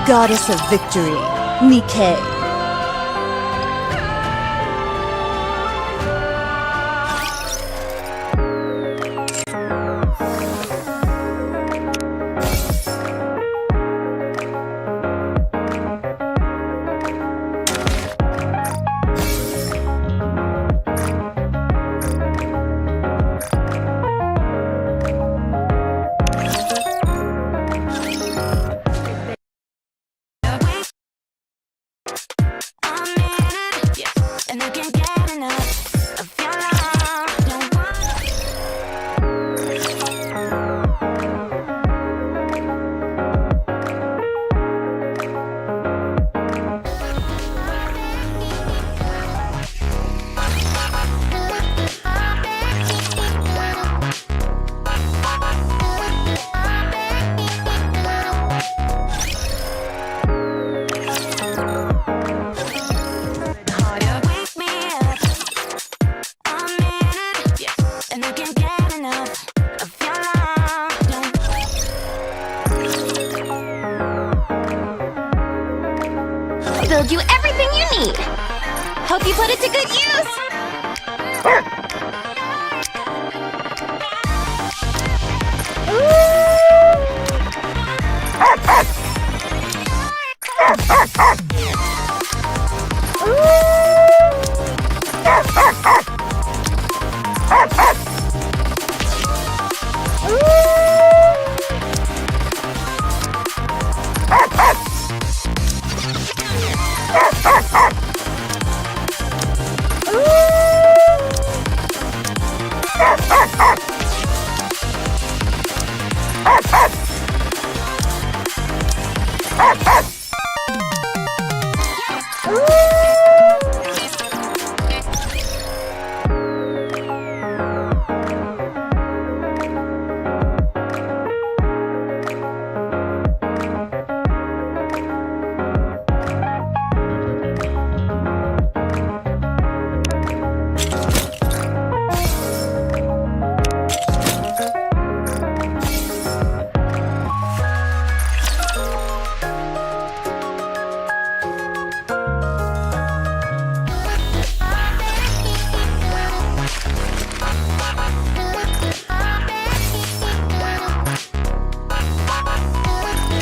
goddess of victory, Nikke. Build you everything you need. Hope you put it to good use.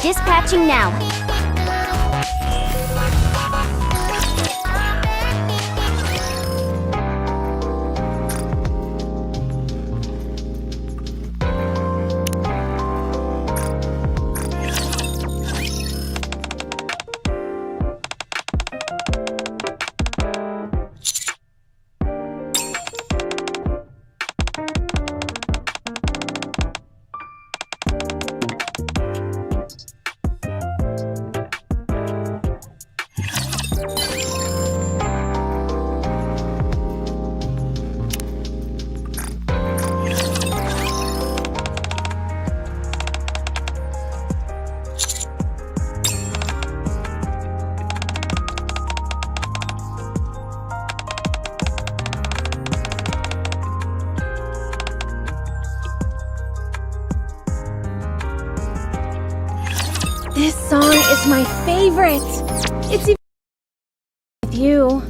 Dispatching now. This song is my favorite. It's even with you.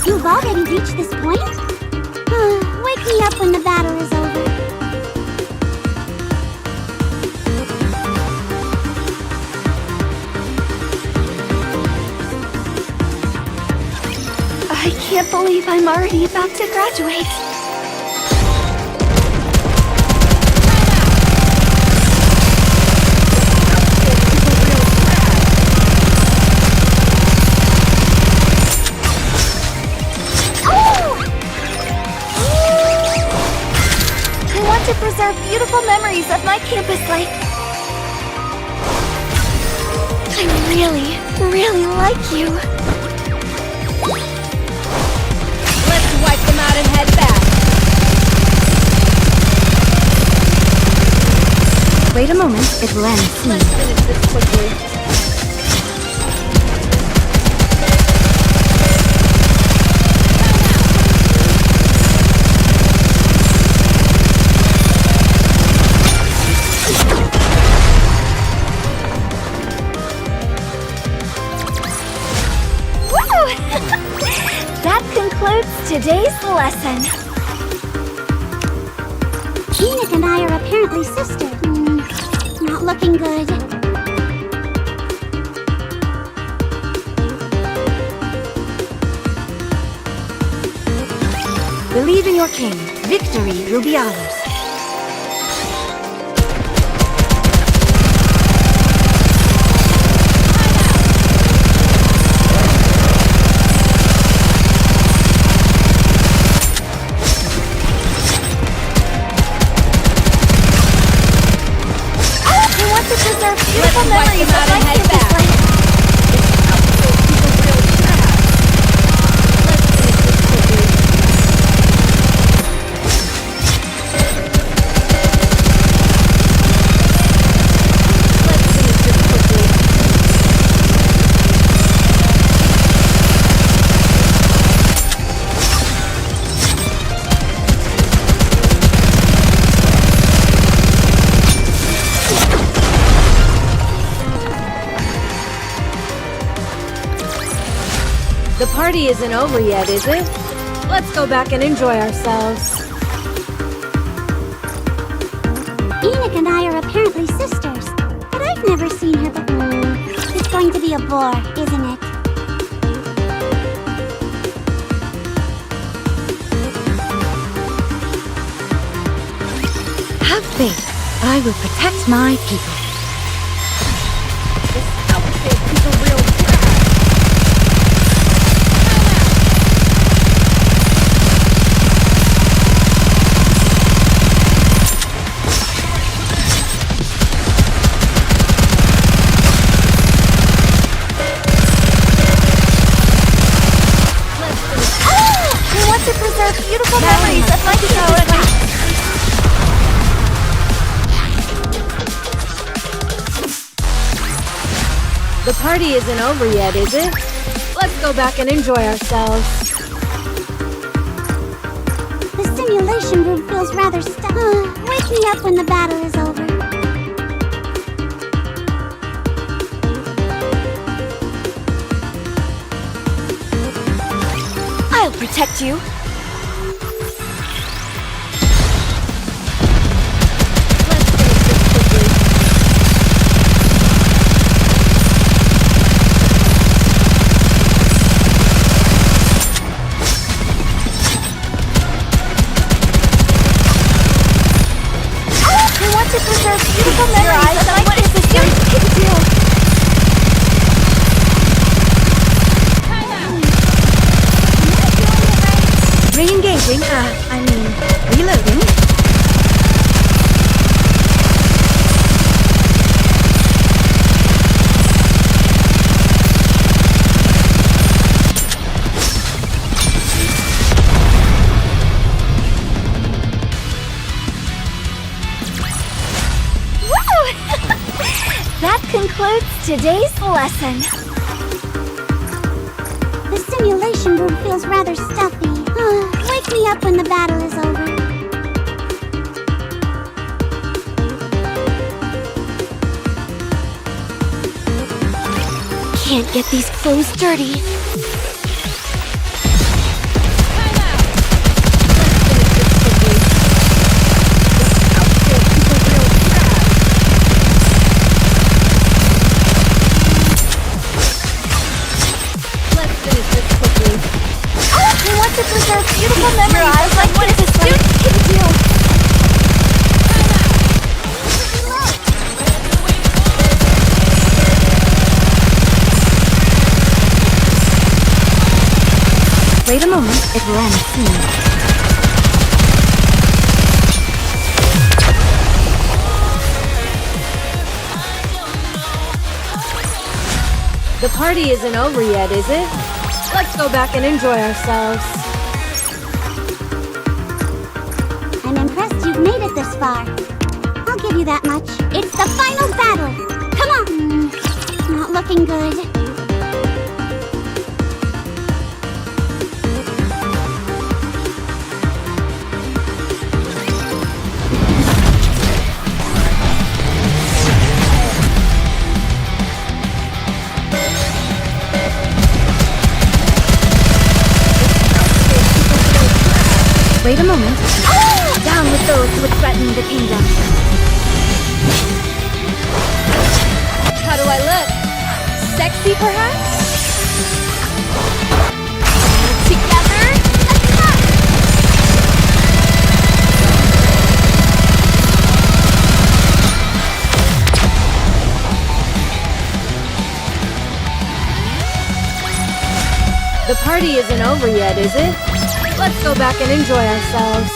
You've already reached this point? Wake me up when the battle is over. I can't believe I'm already about to graduate. To preserve beautiful memories of my campus life. I really, really like you. Let's wipe them out and head back. Wait a moment, it will end soon. Let's finish this quickly. That concludes today's lesson. Nikke and I are apparently sisters. Not looking good. Believe in your king. Victory will be ours. Beautiful memories of my campus life. The party isn't over yet, is it? Let's go back and enjoy ourselves. Nikke and I are apparently sisters, but I've never seen her before. It's going to be a bore, isn't it? Have faith. I will protect my people. This outfit is a real Beautiful memories of my campus life. The party isn't over yet, is it? Let's go back and enjoy ourselves. The simulation room feels rather stuck. Wake me up when the battle is over. I'll protect you. To preserve beautiful memories of my campus life. Re-engaging, reloading. That concludes today's lesson. The simulation room feels rather stuffy. Wake me up when the battle is over. Can't get these clothes dirty. To preserve beautiful memories of my campus life. Can do. Wait a moment, it will end soon. The party isn't over yet, is it? Let's go back and enjoy ourselves. I'm impressed you've made it this far. I'll give you that much. It's the final battle. Come on. Not looking good. Wait a moment. Down with those who would threaten the kingdom. How do I look? Sexy, perhaps? Together, attack! The party isn't over yet, is it? Let's go back and enjoy ourselves.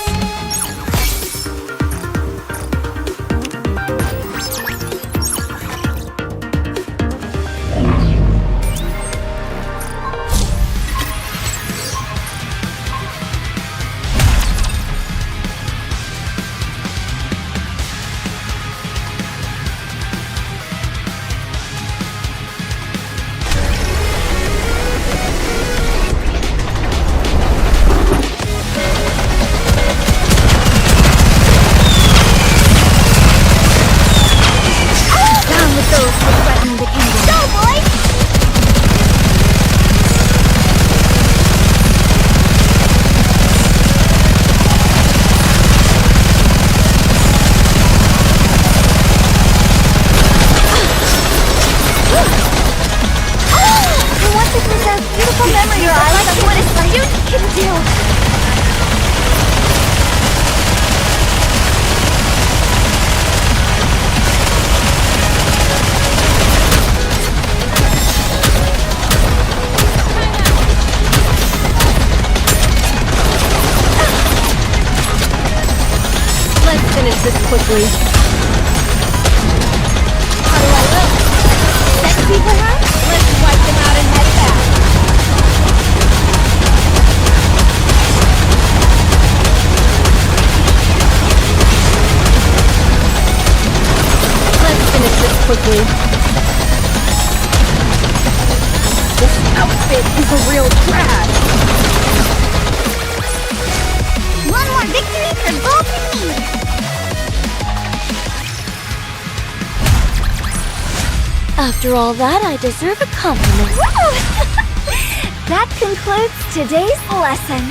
Quickly. How do I look? Sexy, perhaps? Let's wipe them out and head back. Let's finish this quickly. This outfit is a real trash. One more victory for both of me. After all that, I deserve a compliment. Woo! That concludes today's lesson.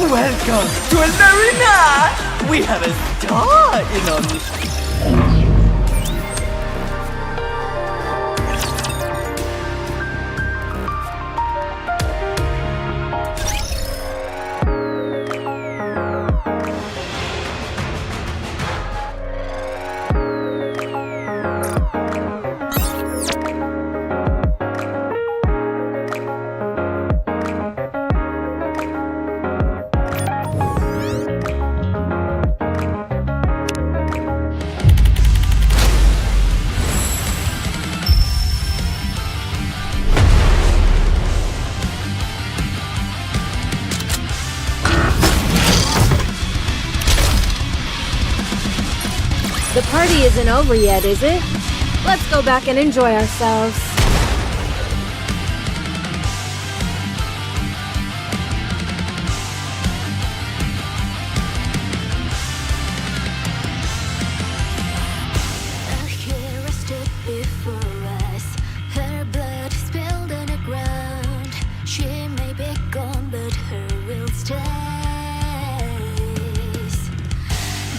Welcome to an arena! We have a star in on The party isn't over yet, is it? Let's go back and enjoy ourselves. A hero stood before us. Her blood spilled on the ground. She may be gone, but her will stays.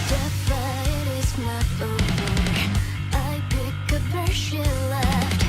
The fight is not over. I pick up where she left.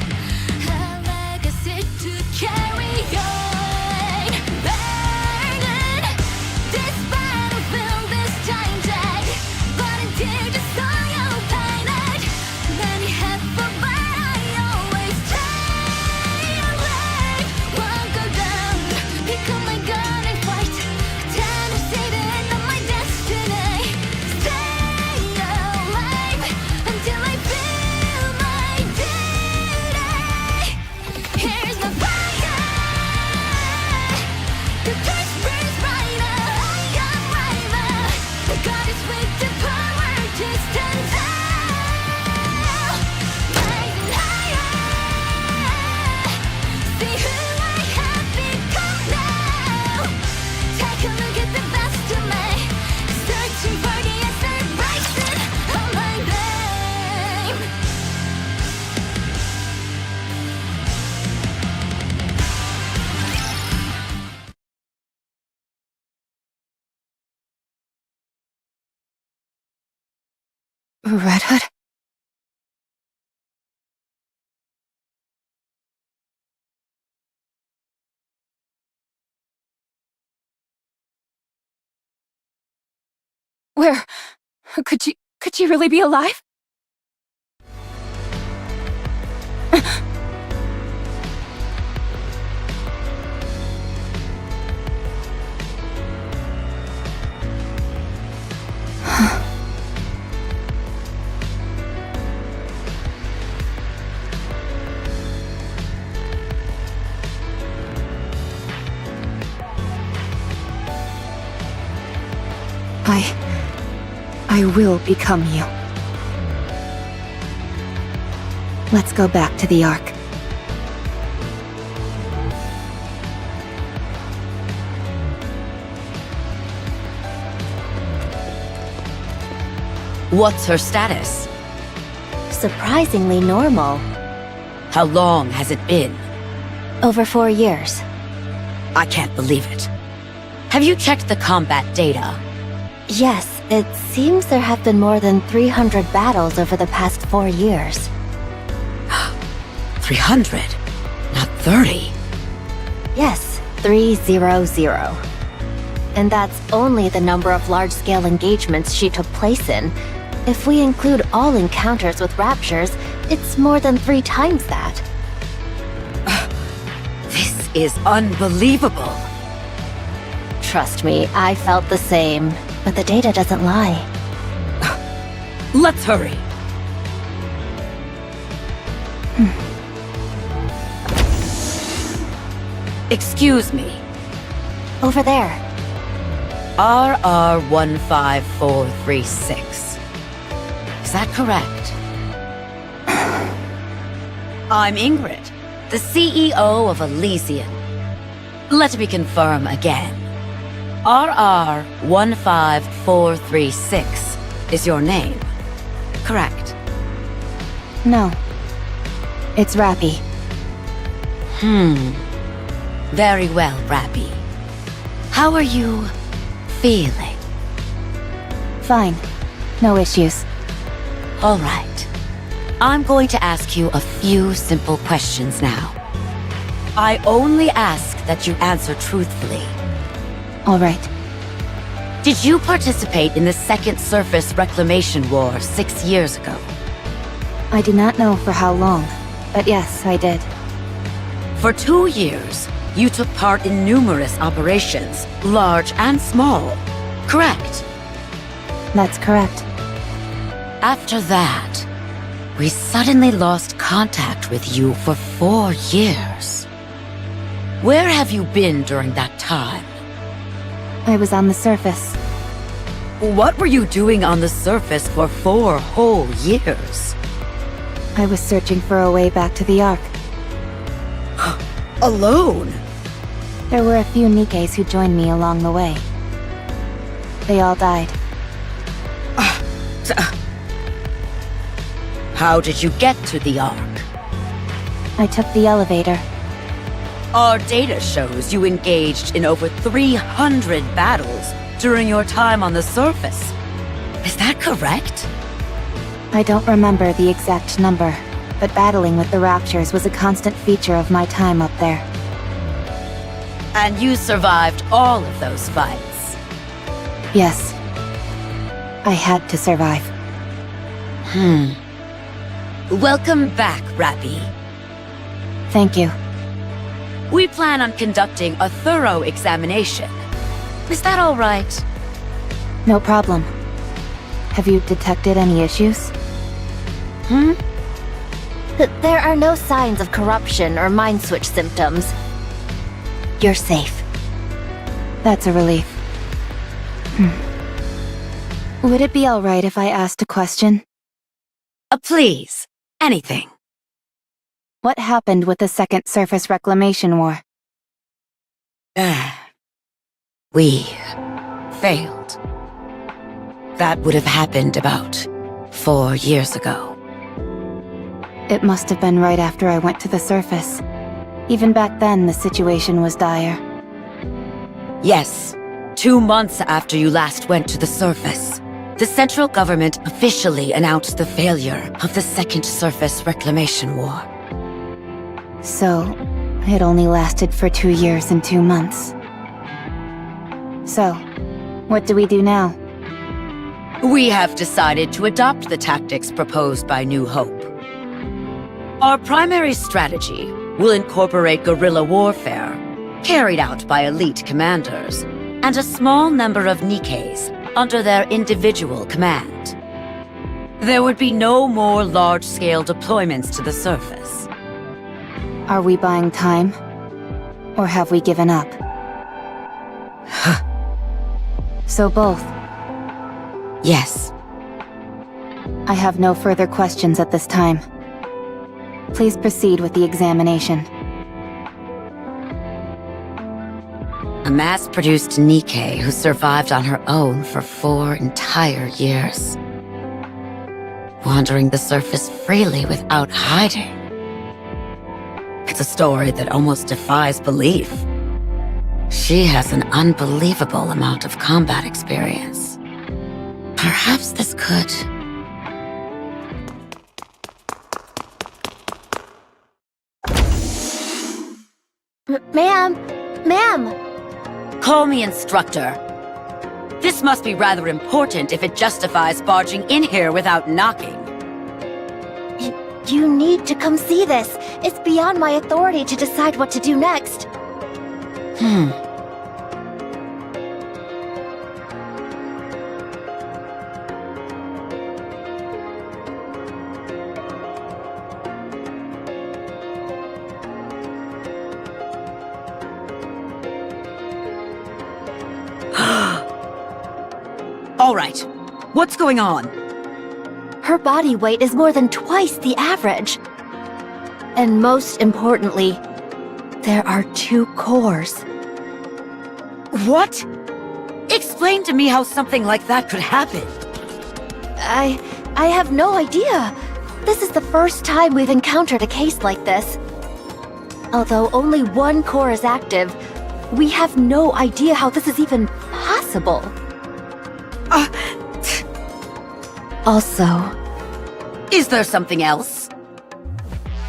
Red Hood? Where? Could she really be alive? I will become you. Let's go back to the Ark. What's her status? Surprisingly normal. How long has it been? Over 4 years. I can't believe it. Have you checked the combat data? Yes, it seems there have been more than 300 battles over the past 4 years. 300? Not 30? Yes, 300. And that's only the number of large-scale engagements she took place in. If we include all encounters with raptures, it's more than 3 times that. This is unbelievable. Trust me, I felt the same, but the data doesn't lie. Let's hurry. Excuse me. Over there. RR15436. Is that correct? I'm Ingrid, the CEO of Elysian. Let me confirm again. RR15436 is your name, correct? No. It's Rappi. Very well, Rappi. How are you feeling? Fine. No issues. All right. I'm going to ask you a few simple questions now. I only ask that you answer truthfully. All right. Did you participate in the Second Surface Reclamation War 6 years ago? I do not know for how long, but yes, I did. For 2 years, you took part in numerous operations, large and small, correct? That's correct. After that, we suddenly lost contact with you for 4 years. Where have you been during that time? I was on the surface. What were you doing on the surface for 4 whole years? I was searching for a way back to the Ark. Alone? There were a few Nikkes who joined me along the way. They all died. How did you get to the Ark? I took the elevator. Our data shows you engaged in over 300 battles during your time on the surface. Is that correct? I don't remember the exact number, but battling with the Raptures was a constant feature of my time up there. And you survived all of those fights? Yes. I had to survive. Welcome back, Rappi. Thank you. We plan on conducting a thorough examination. Is that all right? No problem. Have you detected any issues? There are no signs of corruption or mind switch symptoms. You're safe. That's a relief. Would it be alright if I asked a question? Please, anything. What happened with the Second Surface Reclamation War? We failed. That would have happened about 4 years ago. It must have been right after I went to the surface. Even back then, the situation was dire. Yes, 2 months after you last went to the surface. the central government officially announced the failure of the Second Surface Reclamation War. So, it only lasted for 2 years and 2 months. So, what do we do now? We have decided to adopt the tactics proposed by New Hope. Our primary strategy will incorporate guerrilla warfare, carried out by elite commanders, and a small number of Nikkes under their individual command. There would be no more large-scale deployments to the surface. Are we buying time? Or have we given up? So both. Yes. I have no further questions at this time. Please proceed with the examination. A mass-produced Nikke who survived on her own for 4 entire years. Wandering the surface freely without hiding. It's a story that almost defies belief. She has an unbelievable amount of combat experience. Perhaps this could... Ma'am! Call me instructor. This must be rather important if it justifies barging in here without knocking. You need to come see this. It's beyond my authority to decide what to do next. All right. What's going on? Her body weight is more than twice the average. And most importantly, there are 2 cores. What? Explain to me how something like that could happen. I have no idea. This is the first time we've encountered a case like this. Although only 1 core is active, we have no idea how this is even possible. Also, Is there something else?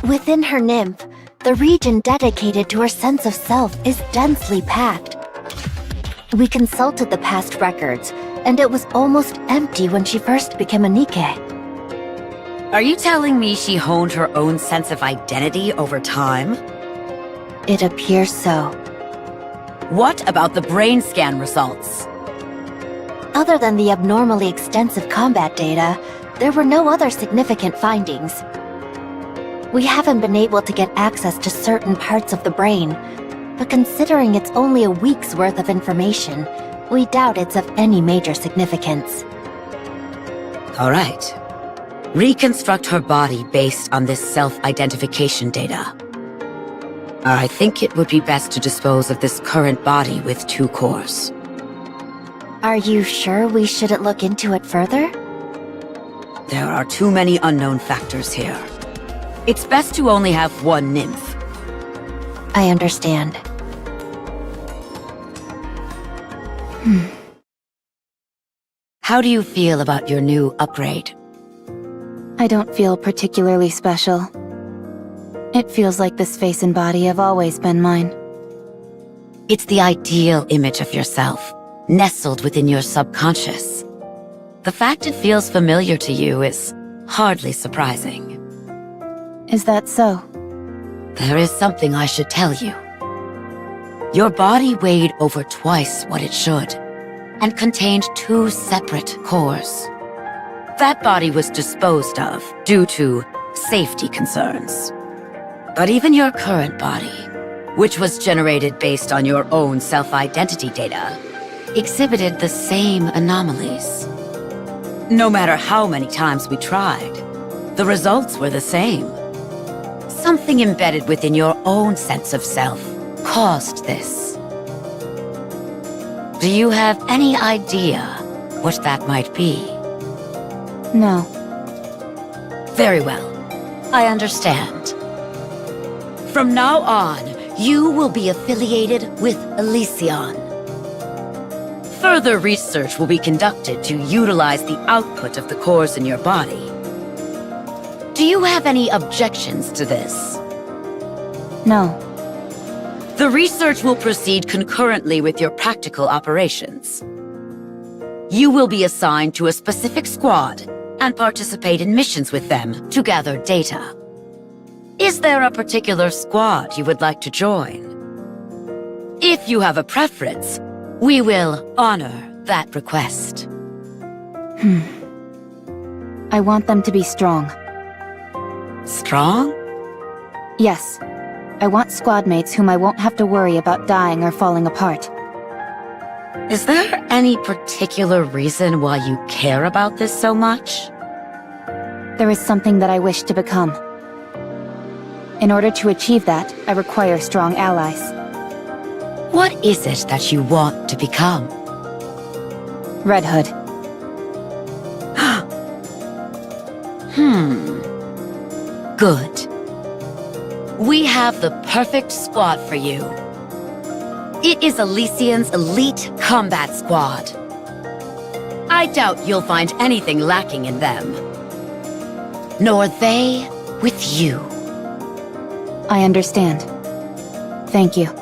within her nymph, the region dedicated to her sense of self is densely packed. We consulted the past records, and it was almost empty when she first became a Nikke. Are you telling me she honed her own sense of identity over time? It appears so. What about the brain scan results? Other than the abnormally extensive combat data, there were no other significant findings. We haven't been able to get access to certain parts of the brain, but considering it's only a week's worth of information, we doubt it's of any major significance. All right. Reconstruct her body based on this self-identification data. I think it would be best to dispose of this current body with 2 cores. Are you sure we shouldn't look into it further? There are too many unknown factors here. It's best to only have 1 nymph. I understand. How do you feel about your new upgrade? I don't feel particularly special. It feels like this face and body have always been mine. It's the ideal image of yourself, nestled within your subconscious. The fact it feels familiar to you is hardly surprising. Is that so? There is something I should tell you. Your body weighed over twice what it should, and contained 2 separate cores. That body was disposed of due to safety concerns. But even your current body, which was generated based on your own self-identity data, exhibited the same anomalies. No matter how many times we tried, the results were the same. Something embedded within your own sense of self caused this. Do you have any idea what that might be? No. Very well. I understand. From now on, you will be affiliated with Elysion. Further research will be conducted to utilize the output of the cores in your body. Do you have any objections to this? No. The research will proceed concurrently with your practical operations. You will be assigned to a specific squad and participate in missions with them to gather data. Is there a particular squad you would like to join? If you have a preference, we will honor that request. I want them to be strong. Strong? Yes. I want squad mates whom I won't have to worry about dying or falling apart. Is there any particular reason why you care about this so much? There is something that I wish to become. In order to achieve that, I require strong allies. What is it that you want to become? Red Hood. Good. We have the perfect squad for you. It is Elysian's elite combat squad. I doubt you'll find anything lacking in them. Nor they with you. I understand. Thank you.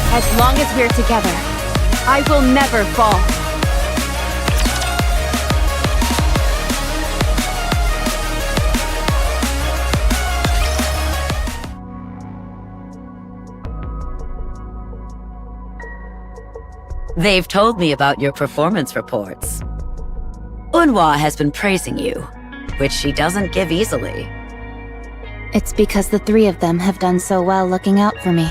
As long as we're together, I will never fall. They've told me about your performance reports. Unhwa has been praising you, which she doesn't give easily. It's because the three of them have done so well looking out for me.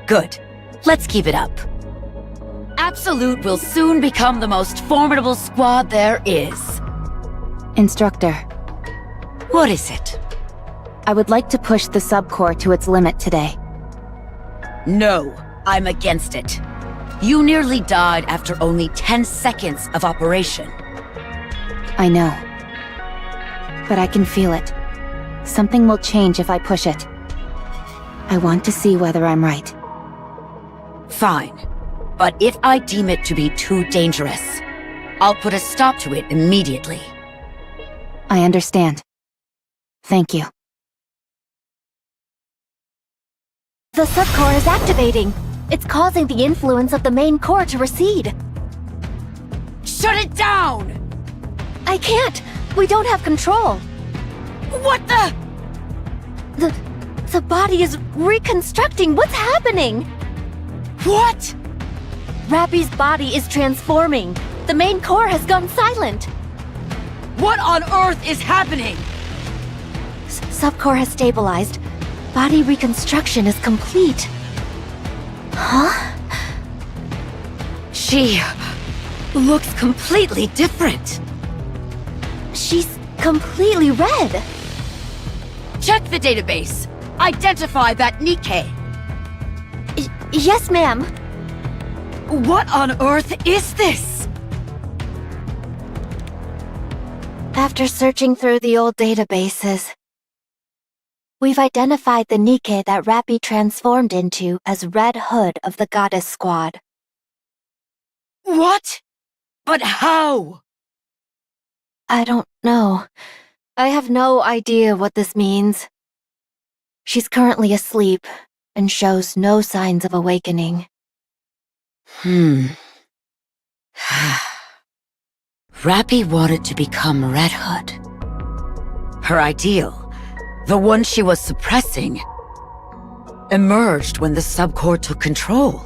Good. Let's keep it up. Absolute will soon become the most formidable squad there is. Instructor, What is it? I would like to push the subcore to its limit today. No, I'm against it. You nearly died after only 10 seconds of operation. I know. But I can feel it. Something will change if I push it. I want to see whether I'm right. Fine. But if I deem it to be too dangerous, I'll put a stop to it immediately. I understand. Thank you. The subcore is activating. It's causing the influence of the main core to recede. Shut it down! I can't! We don't have control. What the? The body is reconstructing. What's happening? What? Rapi's body is transforming. The main core has gone silent. What on earth is happening? Subcore has stabilized. Body reconstruction is complete. Huh? She looks completely different. She's completely red. Check the database. Identify that Nikke. Yes, ma'am. What on earth is this? After searching through the old databases, we've identified the Nikke that Rappi transformed into as Red Hood of the Goddess Squad. What? But how? I don't know. I have no idea what this means. She's currently asleep and shows no signs of awakening. Rappi wanted to become Red Hood. Her ideal, the one she was suppressing, emerged when the subcore took control.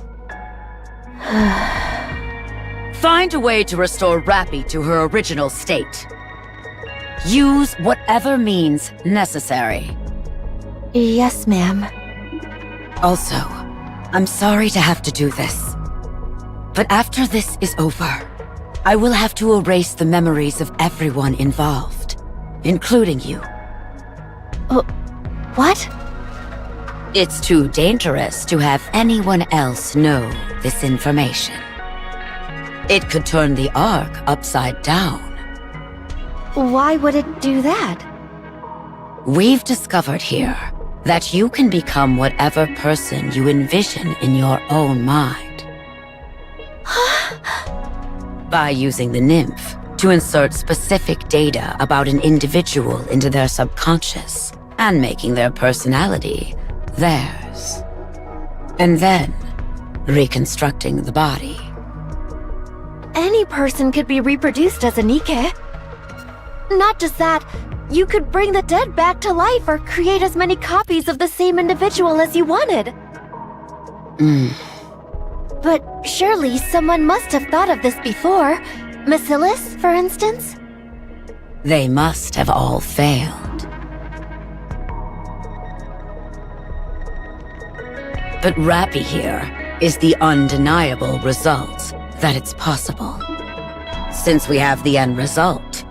Find a way to restore Rappi to her original state. Use whatever means necessary. Yes, ma'am. Also, I'm sorry to have to do this, but after this is over, I will have to erase the memories of everyone involved, including you. What? It's too dangerous to have anyone else know this information. It could turn the Ark upside down. Why would it do that? We've discovered here that you can become whatever person you envision in your own mind. By using the nymph to insert specific data about an individual into their subconscious and making their personality theirs. And then reconstructing the body. Any person could be reproduced as a Nikke. Not just that, you could bring the dead back to life or create as many copies of the same individual as you wanted. But surely someone must have thought of this before. Bacillus, for instance? They must have all failed. But Rappi here is the undeniable result that it's possible. Since we have the end result,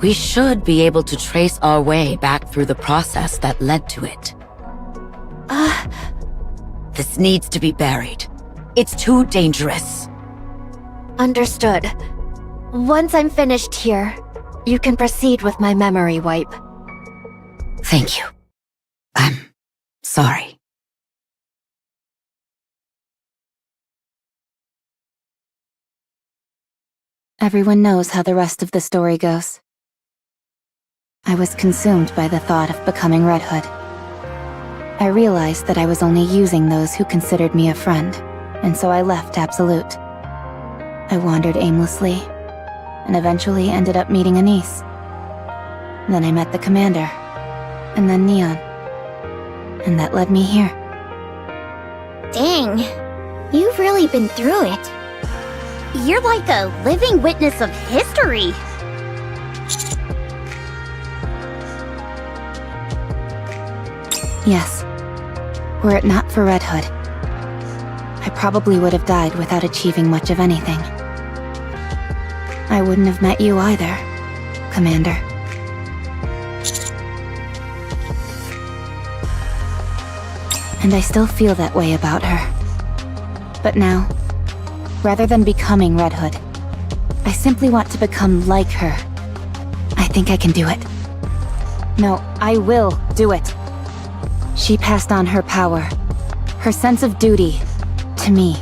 we should be able to trace our way back through the process that led to it. This needs to be buried. It's too dangerous. Understood. Once I'm finished here, you can proceed with my memory wipe. Thank you. I'm sorry. Everyone knows how the rest of the story goes. I was consumed by the thought of becoming Red Hood. I realized that I was only using those who considered me a friend, and so I left Absolute. I wandered aimlessly, and eventually ended up meeting Anise. Then I met the commander, and then Neon. And that led me here. Dang, you've really been through it. You're like a living witness of history. Yes. Were it not for Red Hood, I probably would have died without achieving much of anything. I wouldn't have met you either, Commander. And I still feel that way about her. But now, rather than becoming Red Hood, I simply want to become like her. I think I can do it. No, I will do it. She passed on her power, her sense of duty, to me.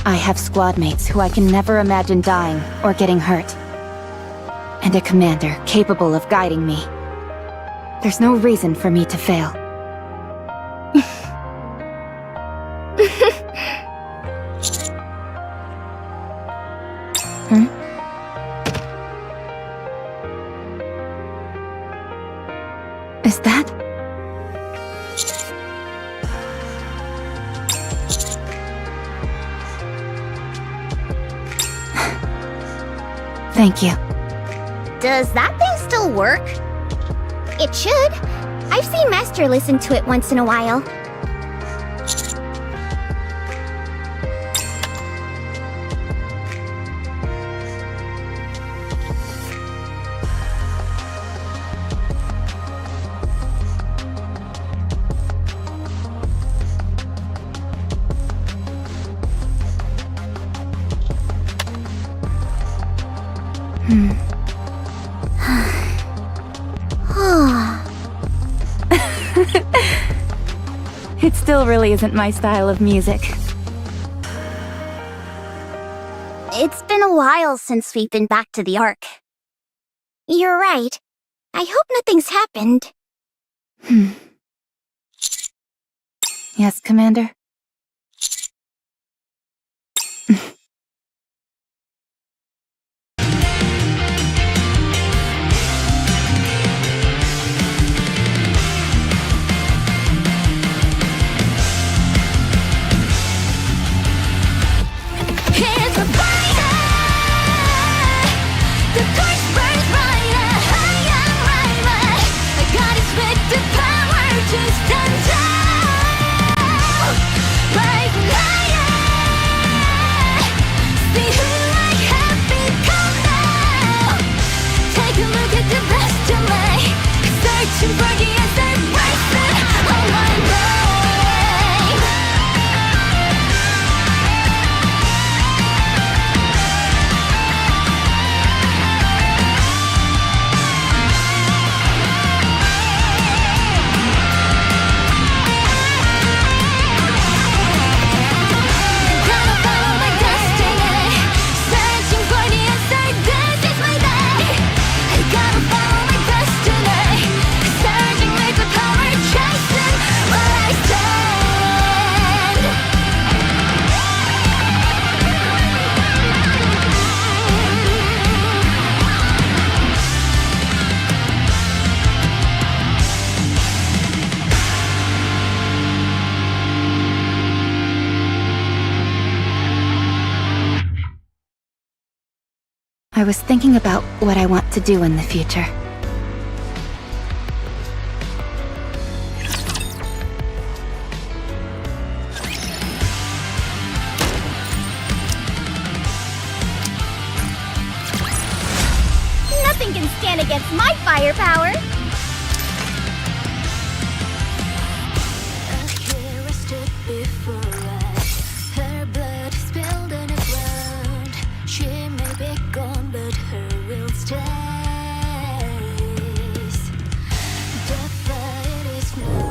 I have squad mates who I can never imagine dying or getting hurt. And a commander capable of guiding me. There's no reason for me to fail. Is that? Thank you. Does that thing still work? It should. I've seen Master listen to it once in a while. It still really isn't my style of music. It's been a while since we've been back to the Ark. You're right. I hope nothing's happened. Yes, Commander? to stand tall. Rise higher. See who I have become now. Take a look at the best of me. Searching for the answer, wasted all my life. Gotta follow my destiny. Searching for the answer, this is my day. I gotta follow my destiny. Searching with the power, chasing where I stand. I was thinking about what I want to do in the future. Nothing can stand against my firepower. Here I stood before us. Her blood spilled on the ground. She may be gone, but her will stays. The fight is new.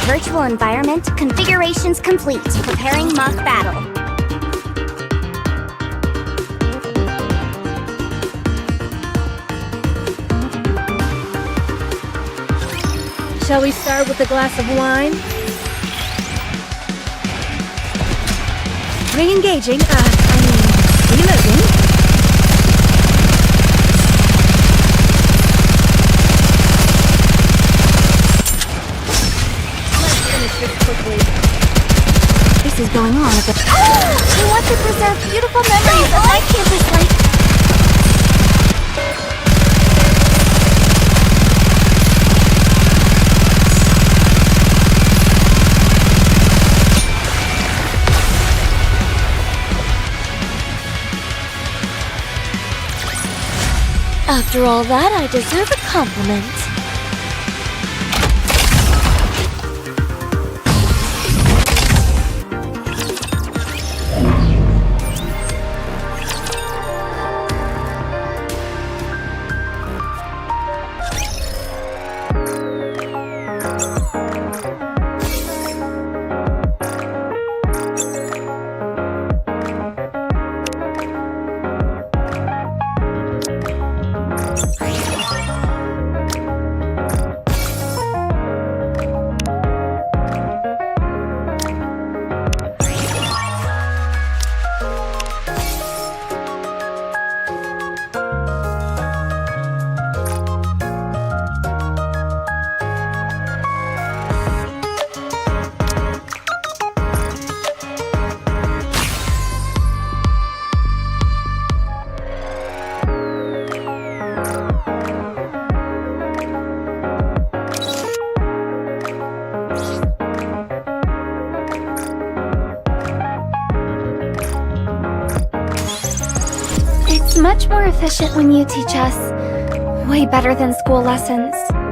Virtual environment configurations complete. Preparing mock battle. Shall we start with a glass of wine? Re-engaging, reloading. Let's finish this quickly. This is going on a bit. We want to preserve beautiful memories of my campus life. After all that, I deserve a compliment. much more efficient when you teach us. Way better than school lessons.